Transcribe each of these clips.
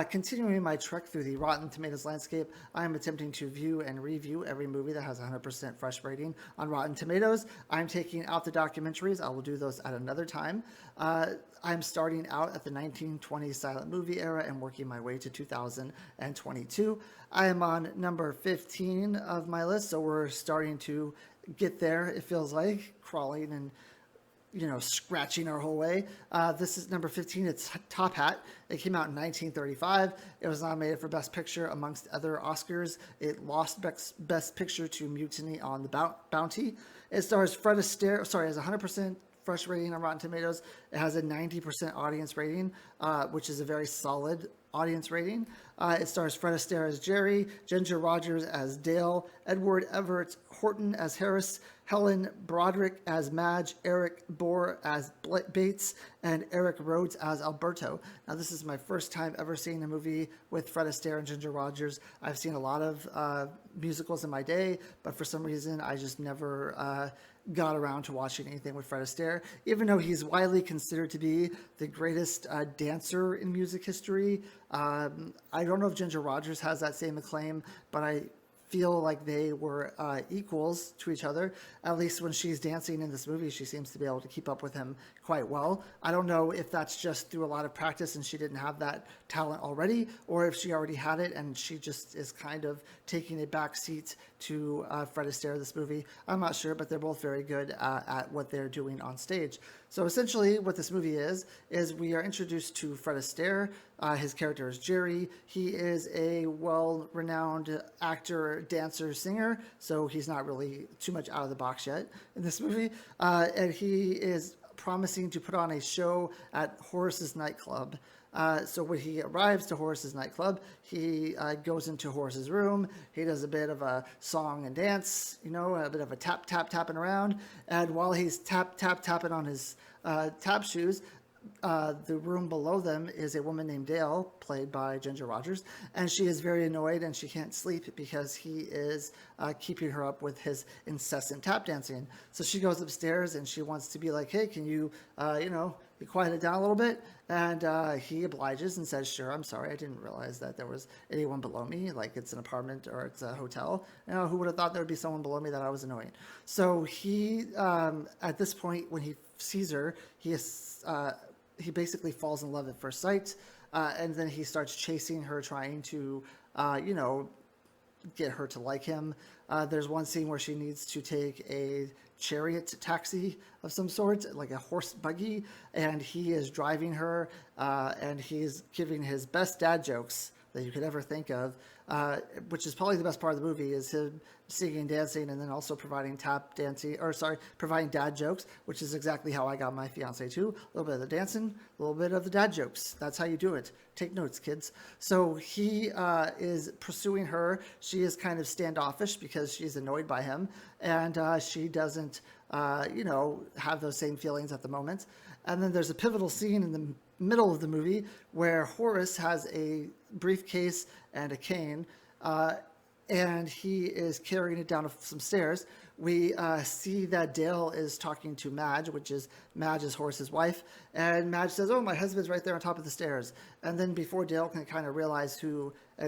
Continuing my trek through the Rotten Tomatoes landscape, I am attempting to view and review every movie that has a 100% fresh rating on Rotten Tomatoes. I'm taking out the documentaries. I will do those at another time. I'm starting out at the 1920s silent movie era and working my way to 2022. I am on number 15 of my list, so we're starting to get there, it feels like, crawling and scratching our whole way. This is number 15. It's Top Hat. It came out in 1935. It was nominated for Best Picture amongst other Oscars. It lost Best Picture to Mutiny on the Bounty. It stars Fred Astaire. Sorry, it has 100% fresh rating on Rotten Tomatoes. It has a 90% audience rating, which is a very solid audience rating. It stars Fred Astaire as Jerry, Ginger Rogers as Dale, Edward Everett Horton as Harris, Helen Broderick as Madge, Eric Bohr as Bates, and Eric Rhodes as Alberto. Now, this is my first time ever seeing a movie with Fred Astaire and Ginger Rogers. I've seen a lot of musicals in my day, but for some reason, I just never got around to watching anything with Fred Astaire, even though he's widely considered to be the greatest dancer in music history. I don't know if Ginger Rogers has that same acclaim, but I feel like they were equals to each other. At least when she's dancing in this movie, she seems to be able to keep up with him quite well. I don't know if that's just through a lot of practice and she didn't have that talent already, or if she already had it and she just is kind of taking a back seat to Fred Astaire this movie. I'm not sure, but they're both very good at what they're doing on stage. So essentially what this movie is we are introduced to Fred Astaire. His character is Jerry. He is a well-renowned actor, dancer, singer, so he's not really too much out of the box yet in this movie. And he is promising to put on a show at Horace's nightclub. So when he arrives to Horace's nightclub, he goes into Horace's room. He does a bit of a song and dance, a bit of a tapping around. And while he's tapping on his tap shoes, the room below them is a woman named Dale, played by Ginger Rogers, and she is very annoyed and she can't sleep because he is keeping her up with his incessant tap dancing. So she goes upstairs and she wants to be like, hey, can you, be quieted down a little bit? And he obliges and says, sure, I'm sorry, I didn't realize that there was anyone below me, like it's an apartment or it's a hotel. Who would have thought there would be someone below me that I was annoying? So he, at this point, when he sees her, he basically falls in love at first sight, and then he starts chasing her, trying to, get her to like him. There's one scene where she needs to take a chariot taxi of some sort, like a horse buggy, and he is driving her, and he's giving his best dad jokes that you could ever think of, which is probably the best part of the movie, is him singing and dancing and then also providing providing dad jokes, which is exactly how I got my fiance too. A little bit of the dancing, a little bit of the dad jokes. That's how you do it. Take notes, kids. So he is pursuing her. She is kind of standoffish because she's annoyed by him, and she doesn't, have those same feelings at the moment. And then there's a pivotal scene in the middle of the movie where Horace has a briefcase and a cane, and he is carrying it down some stairs. We see that Dale is talking to Madge, Madge is Horace's wife, and Madge says, oh, my husband's right there on top of the stairs. And then before Dale can kind of realize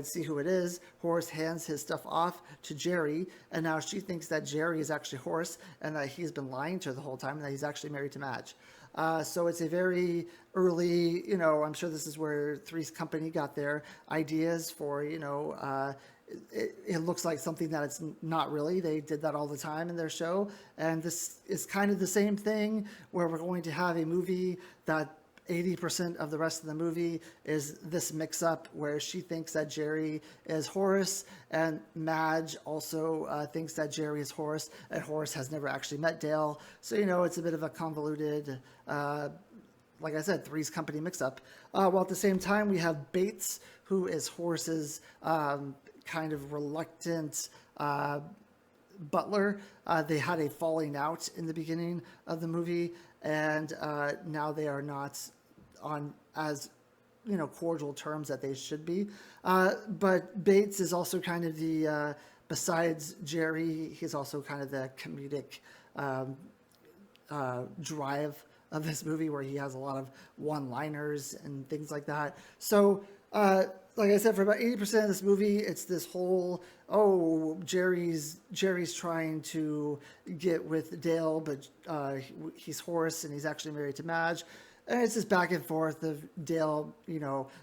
see who it is, Horace hands his stuff off to Jerry, and now she thinks that Jerry is actually Horace and that he's been lying to her the whole time and that he's actually married to Madge. So it's a very early, I'm sure this is where Three's Company got their ideas for, it looks like something that it's not really. They did that all the time in their show. And this is kind of the same thing where we're going to have a movie that 80% of the rest of the movie is this mix-up where she thinks that Jerry is Horace, and Madge also thinks that Jerry is Horace, and Horace has never actually met Dale. So, it's a bit of a convoluted, like I said, Three's Company mix-up. While at the same time, we have Bates, who is Horace's kind of reluctant butler. They had a falling out in the beginning of the movie, and now they are not on as cordial terms that they should be. But Bates is also kind of the besides Jerry, he's also kind of the comedic drive of this movie, where he has a lot of one-liners and things like that. So Like I said, for about 80% of this movie, it's this whole, oh, Jerry's trying to get with Dale, but he's Horace and he's actually married to Madge. And it's this back and forth of Dale,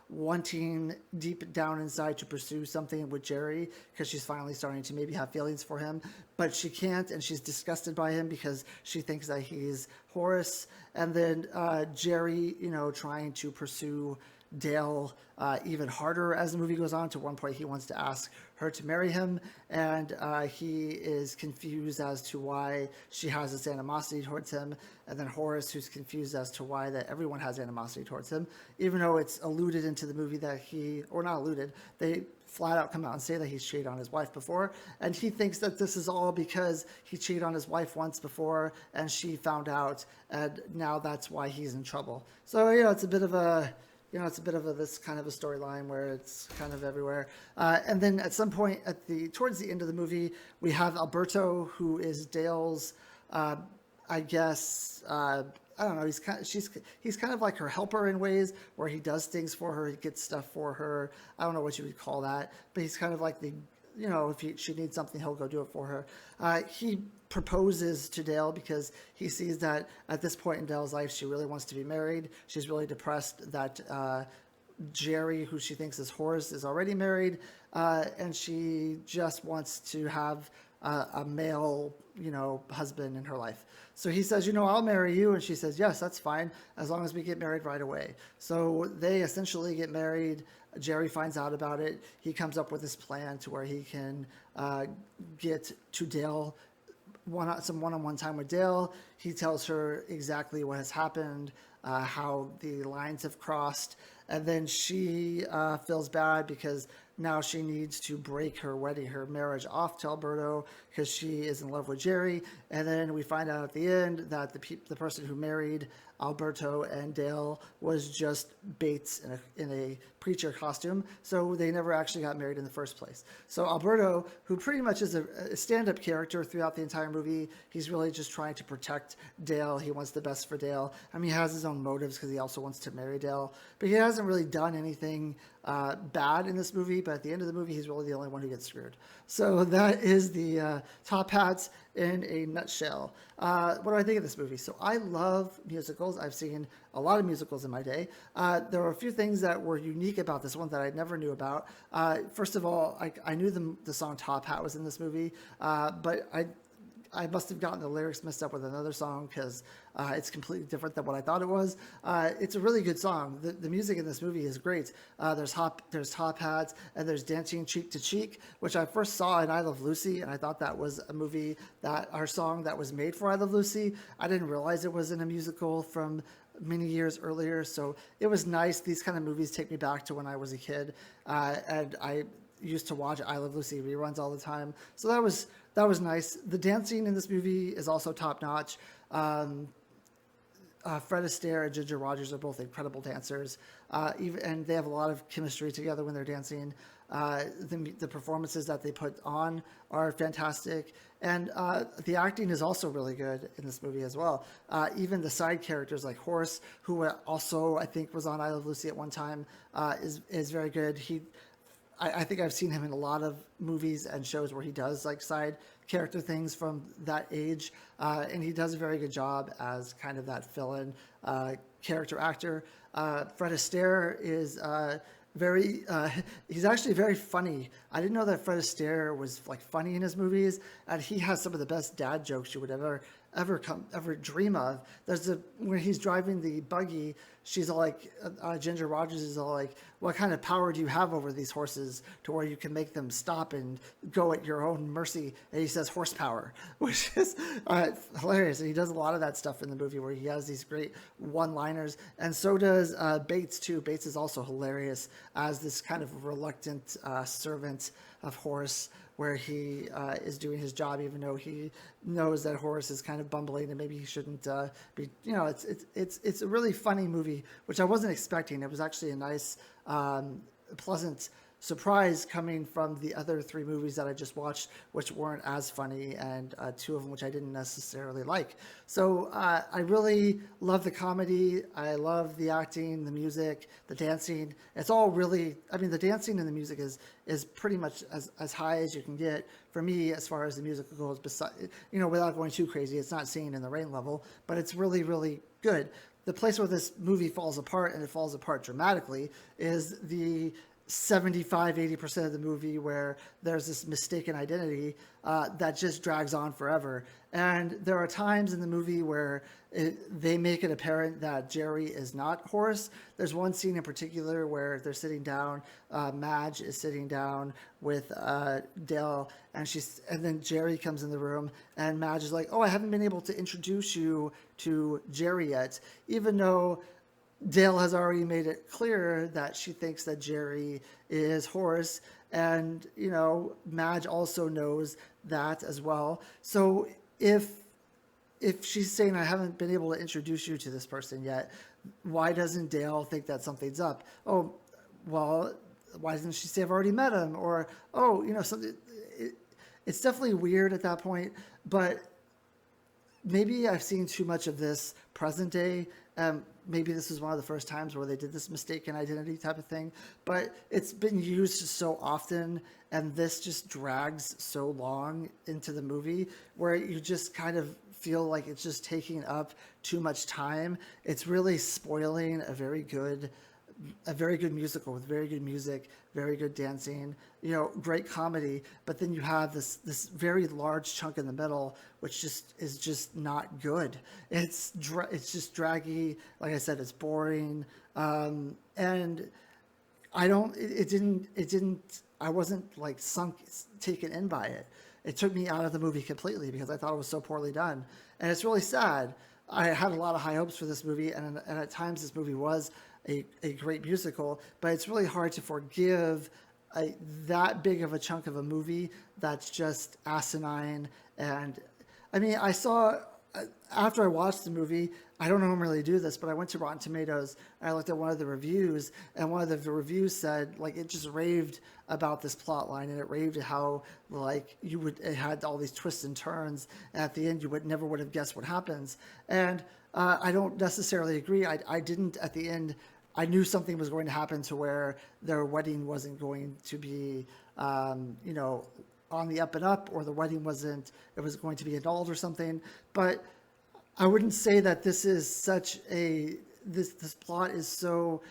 wanting deep down inside to pursue something with Jerry because she's finally starting to maybe have feelings for him, but she can't, and she's disgusted by him because she thinks that he's Horace. And then Jerry, trying to pursue Dale even harder as the movie goes on. To one point, he wants to ask her to marry him, and he is confused as to why she has this animosity towards him. And then Horace, who's confused as to why that everyone has animosity towards him, even though it's alluded into the movie that or not alluded, they flat out come out and say that he's cheated on his wife before, and he thinks that this is all because he cheated on his wife once before and she found out, and now that's why he's in trouble. So it's a bit of a this kind of a storyline where it's kind of everywhere. And then at some point towards the end of the movie, we have Alberto, who is Dale's, I guess, I don't know. He's kind of like her helper in ways where he does things for her. He gets stuff for her. I don't know what you would call that, but he's kind of like if she needs something, he'll go do it for her. He proposes to Dale because he sees that at this point in Dale's life, she really wants to be married. She's really depressed that Jerry, who she thinks is Horace, is already married, and she just wants to have a male, husband in her life. So he says, I'll marry you. And she says, yes, that's fine, as long as we get married right away. So they essentially get married. Jerry finds out about it. He comes up with this plan to where he can get to Dale, some one-on-one time with Dale. He tells her exactly what has happened, how the lines have crossed, and then she feels bad because now she needs to break her marriage off to Alberto because she is in love with Jerry. And then we find out at the end that the person who married Alberto and Dale was just Bates in a preacher costume, so they never actually got married in the first place. So Alberto, who pretty much is a stand-up character throughout the entire movie, he's really just trying to protect Dale. He wants the best for Dale. I mean, he has his own motives because he also wants to marry Dale, but he hasn't really done anything bad in this movie. But at the end of the movie, he's really the only one who gets screwed. So that is the Top Hats in a nutshell. What do I think of this movie? So I love musicals. I've seen a lot of musicals in my day. There were a few things that were unique about this one that I never knew about. First of all, I knew the song Top Hat was in this movie, but I must have gotten the lyrics mixed up with another song because it's completely different than what I thought it was. It's a really good song. The music in this movie is great. There's Top Hats, and there's Dancing Cheek to Cheek, which I first saw in I Love Lucy, and I thought that was a movie our song that was made for I Love Lucy. I didn't realize it was in a musical from many years earlier, so it was nice. These kind of movies take me back to when I was a kid, and I used to watch I Love Lucy reruns all the time. So that was nice. The dancing in this movie is also top notch. Fred Astaire and Ginger Rogers are both incredible dancers, and they have a lot of chemistry together when they're dancing. The performances that they put on are fantastic, and the acting is also really good in this movie as well. Even the side characters like Horace, who also I think was on I Love Lucy at one time, is very good. I think I've seen him in a lot of movies and shows where he does like side character things from that age, and he does a very good job as kind of that fill-in character actor. Fred Astaire is he's actually very funny. I didn't know that Fred Astaire was like funny in his movies, and he has some of the best dad jokes you would ever dream of. When he's driving the buggy, she's all like, Ginger Rogers is all like, what kind of power do you have over these horses to where you can make them stop and go at your own mercy? And he says horsepower, which is hilarious. And he does a lot of that stuff in the movie where he has these great one-liners. And so does Bates too. Bates is also hilarious as this kind of reluctant servant of Horace, where he is doing his job even though he knows that Horace is kind of bumbling and maybe he shouldn't be. It's a really funny movie, which I wasn't expecting. It was actually a nice, pleasant surprise coming from the other three movies that I just watched, which weren't as funny, and two of them which I didn't necessarily like. So I really love the comedy. I love the acting, the music, the dancing. It's all really, I mean, the dancing and the music is pretty much as high as you can get for me as far as the music goes. Besides, without going too crazy, it's not Singing in the Rain level, but it's really, really good. The place where this movie falls apart, and it falls apart dramatically, is the 75-80% of the movie where there's this mistaken identity that just drags on forever. And there are times in the movie where they make it apparent that Jerry is not Horace. There's one scene in particular where they're sitting down, Madge is sitting down with Dale, and then Jerry comes in the room, and Madge is like, oh, I haven't been able to introduce you to Jerry yet, even though Dale has already made it clear that she thinks that Jerry is Horace, and Madge also knows that as well. So if she's saying I haven't been able to introduce you to this person yet, why doesn't Dale think that something's up? Oh, well, why doesn't she say I've already met him? Or something. It's definitely weird at that point, but maybe I've seen too much of this present day. Maybe this is one of the first times where they did this mistaken identity type of thing, but it's been used so often, and this just drags so long into the movie where you just kind of feel like it's just taking up too much time. It's really spoiling a very good musical with very good music, very good dancing, great comedy. But then you have this very large chunk in the middle, which is just not good. It's just draggy. Like I said, it's boring, and I wasn't like taken in by it. It took me out of the movie completely because I thought it was so poorly done, and it's really sad. I had a lot of high hopes for this movie, and at times this movie was a great musical, but it's really hard to forgive that big of a chunk of a movie that's just asinine. And I mean, I saw, after I watched the movie, I don't normally do this, but I went to Rotten Tomatoes and I looked at one of the reviews, and one of the reviews said, like, it just raved about this plot line, and it raved at how, like, it had all these twists and turns, and at the end you never would have guessed what happens. And I don't necessarily agree. I didn't at the end. I knew something was going to happen to where their wedding wasn't going to be, on the up and up, or the wedding it was going to be annulled or something. But I wouldn't say that this is this plot is so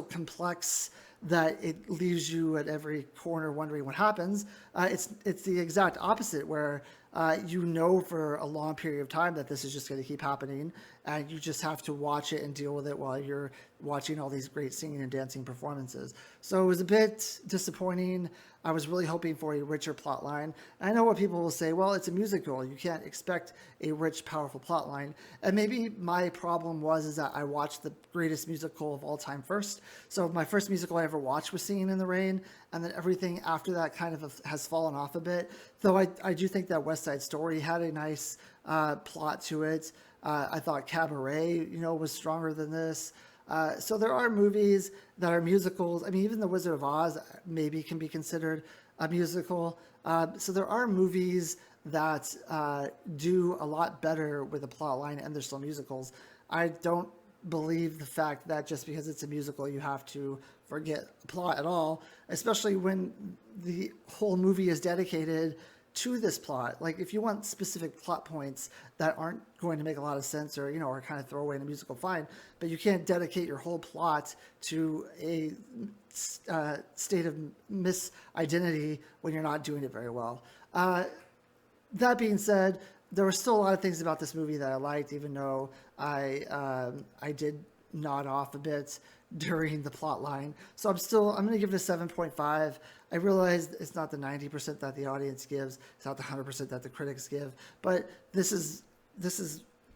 complex that it leaves you at every corner wondering what happens. It's the exact opposite, where for a long period of time that this is just going to keep happening, and you just have to watch it and deal with it while you're watching all these great singing and dancing performances. So it was a bit disappointing. I was really hoping for a richer plot line. I know what people will say, well, it's a musical. You can't expect a rich, powerful plot line. And maybe my problem is that I watched the greatest musical of all time first. So my first musical I ever watched was Singing in the Rain, and then everything after that kind of has fallen off a bit. Though I do think that West Side Story had a nice plot to it. I thought Cabaret, was stronger than this. So there are movies that are musicals. I mean, even The Wizard of Oz maybe can be considered a musical. So there are movies that do a lot better with a plot line, and they're still musicals. I don't believe the fact that just because it's a musical, you have to forget plot at all, especially when the whole movie is dedicated to this plot. Like, if you want specific plot points that aren't going to make a lot of sense, or are kind of throwaway in a musical, fine, but you can't dedicate your whole plot to a state of misidentity when you're not doing it very well. That being said, there were still a lot of things about this movie that I liked, even though I did nod off a bit during the plot line. So I'm going to give it a 7.5. I realize it's not the 90% that the audience gives. It's not the 100% that the critics give. But this is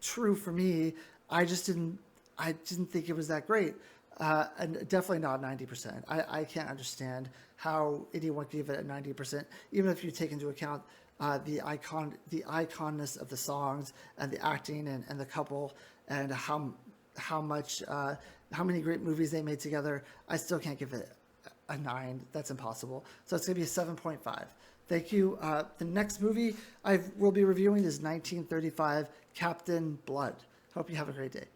true for me. I didn't think it was that great. And definitely not 90%. I can't understand how anyone could give it a 90%, even if you take into account the iconness of the songs and the acting and the couple, and how many great movies they made together. I still can't give it a 9. That's impossible. So it's going to be a 7.5. Thank you. The next movie I will be reviewing is 1935 Captain Blood. Hope you have a great day.